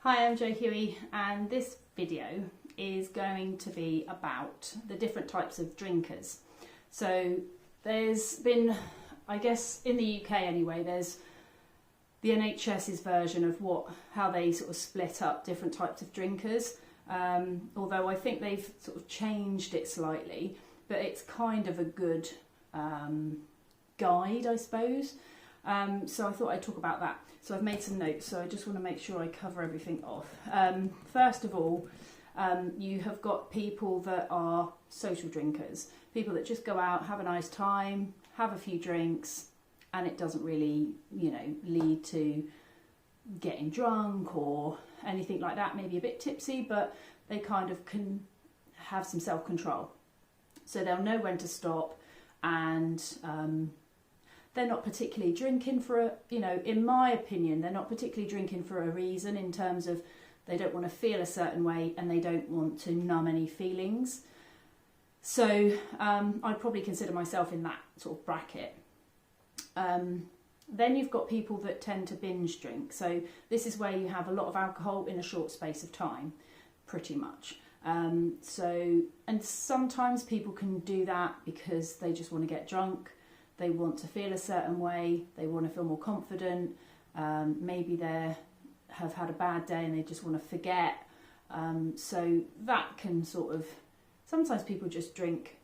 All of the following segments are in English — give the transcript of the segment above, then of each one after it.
Hi, I'm Jo Huey, and this video is going to be about the different types of drinkers. So there's been, I guess in the UK anyway, there's the NHS's version of how they sort of split up different types of drinkers, although I think they've sort of changed it slightly, but it's kind of a good guide, I suppose. So I thought I'd talk about that. So I've made some notes, so I just want to make sure I cover everything off. First of all, you have got people that are social drinkers, people that just go out, have a nice time, have a few drinks, and it doesn't really, lead to getting drunk or anything like that, maybe a bit tipsy, but they kind of can have some self-control. So they'll know when to stop, and they're not particularly drinking for in my opinion, they're not particularly drinking for a reason, in terms of they don't want to feel a certain way and they don't want to numb any feelings. So I'd probably consider myself in that sort of bracket. Then you've got people that tend to binge drink. So this is where you have a lot of alcohol in a short space of time, pretty much. And sometimes people can do that because they just want to get drunk. They want to feel a certain way, they want to feel more confident, maybe they have had a bad day and they just want to forget. So that can sometimes people just drink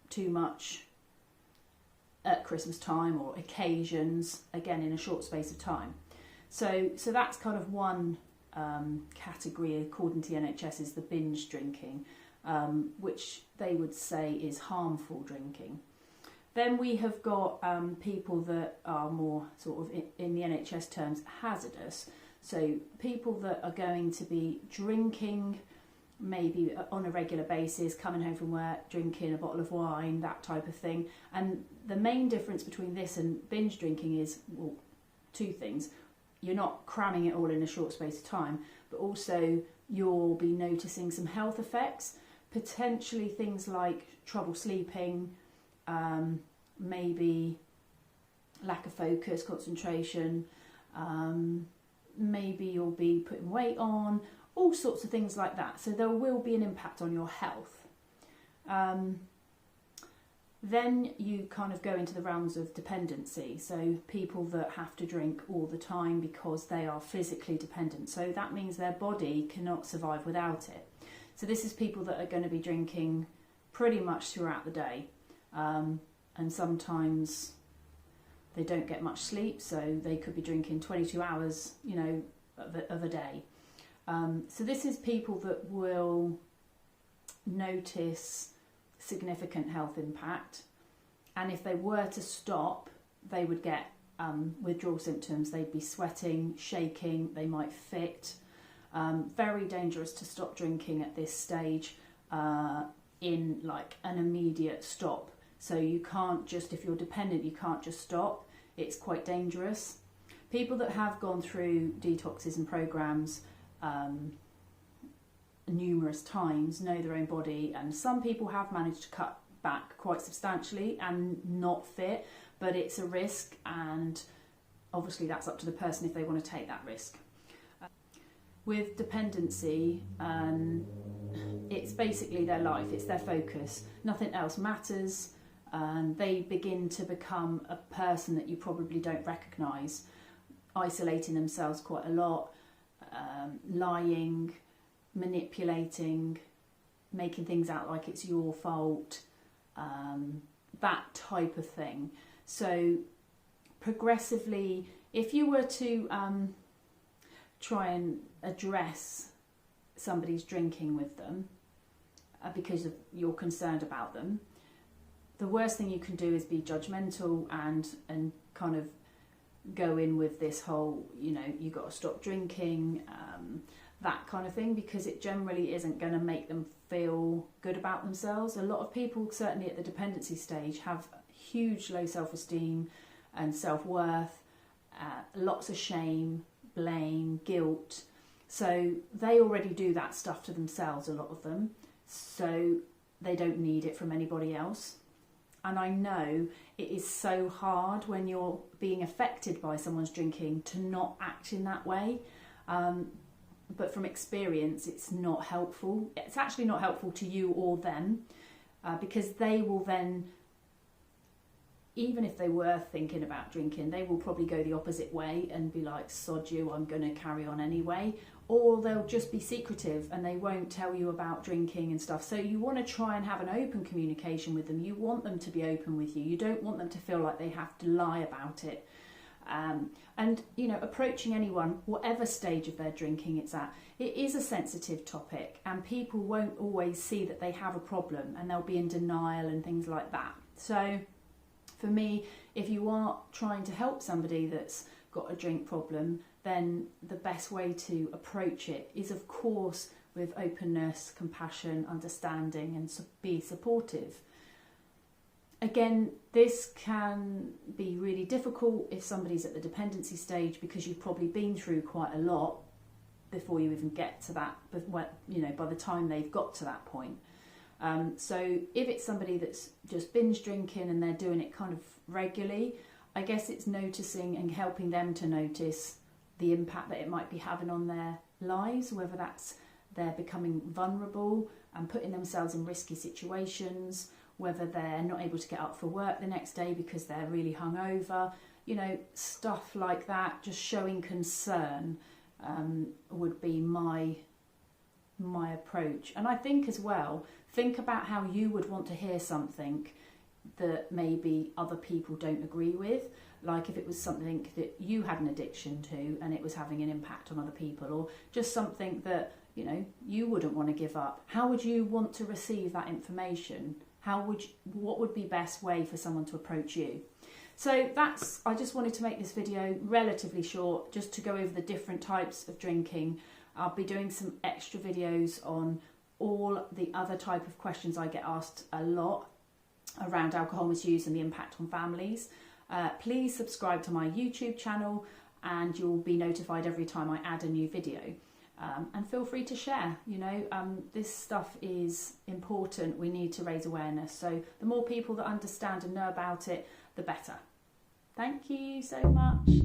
too much at Christmas time or occasions, again in a short space of time. So that's kind of one category, according to the NHS, is the binge drinking, which they would say is harmful drinking. Then we have got people that are more sort of, in the NHS terms, hazardous. So people that are going to be drinking maybe on a regular basis, coming home from work, drinking a bottle of wine, that type of thing. And the main difference between this and binge drinking is, well, two things. You're not cramming it all in a short space of time, but also you'll be noticing some health effects, potentially things like trouble sleeping, maybe lack of focus, concentration, maybe you'll be putting weight on, all sorts of things like that. So there will be an impact on your health. Then you kind of go into the realms of dependency. So people that have to drink all the time because they are physically dependent. So that means their body cannot survive without it. So this is people that are going to be drinking pretty much throughout the day. And sometimes they don't get much sleep, so they could be drinking 22 hours, of a day. So this is people that will notice significant health impact, and if they were to stop, they would get withdrawal symptoms. They'd be sweating, shaking, they might fit. Very dangerous to stop drinking at this stage in like an immediate stop. So you can't just, if you're dependent, you can't just stop. It's quite dangerous. People that have gone through detoxes and programs numerous times know their own body, and some people have managed to cut back quite substantially and not fit, but it's a risk, and obviously that's up to the person if they want to take that risk. With dependency, it's basically their life, it's their focus, nothing else matters. They begin to become a person that you probably don't recognise, isolating themselves quite a lot, lying, manipulating, making things out like it's your fault, that type of thing. So progressively, if you were to try and address somebody's drinking with them because you're concerned about them, the worst thing you can do is be judgmental and kind of go in with this whole, you've got to stop drinking, that kind of thing, because it generally isn't going to make them feel good about themselves. A lot of people, certainly at the dependency stage, have huge low self-esteem and self-worth, lots of shame, blame, guilt. So they already do that stuff to themselves, a lot of them. So they don't need it from anybody else. And I know it is so hard when you're being affected by someone's drinking to not act in that way. but from experience, it's not helpful. It's actually not helpful to you or them, because they will then, even if they were thinking about drinking, they will probably go the opposite way and be like, sod you, I'm going to carry on anyway. Or they'll just be secretive and they won't tell you about drinking and stuff. So you want to try and have an open communication with them. You want them to be open with you. You don't want them to feel like they have to lie about it. And, you know, approaching anyone, whatever stage of their drinking it's at, it is a sensitive topic, and people won't always see that they have a problem, and they'll be in denial and things like that. So for me, if you are trying to help somebody that's got a drink problem, then the best way to approach it is, of course, with openness, compassion, understanding, and be supportive. Again, this can be really difficult if somebody's at the dependency stage, because you've probably been through quite a lot before you even get to that, you know, by the time they've got to that point. So if it's somebody that's just binge drinking and they're doing it kind of regularly, I guess it's noticing and helping them to notice the impact that it might be having on their lives, whether that's they're becoming vulnerable and putting themselves in risky situations, whether they're not able to get up for work the next day because they're really hungover, you know, stuff like that. Just showing concern would be my approach. And I think as well, think about how you would want to hear something that maybe other people don't agree with. Like if it was something that you had an addiction to and it was having an impact on other people, or just something that, you know, you wouldn't want to give up. How would you want to receive that information? What would be best way for someone to approach you? So I just wanted to make this video relatively short, just to go over the different types of drinking. I'll be doing some extra videos on all the other type of questions I get asked a lot around alcohol misuse and the impact on families. Please subscribe to my YouTube channel and you'll be notified every time I add a new video. And feel free to share. You know, this stuff is important. We need to raise awareness. So the more people that understand and know about it, the better. Thank you so much.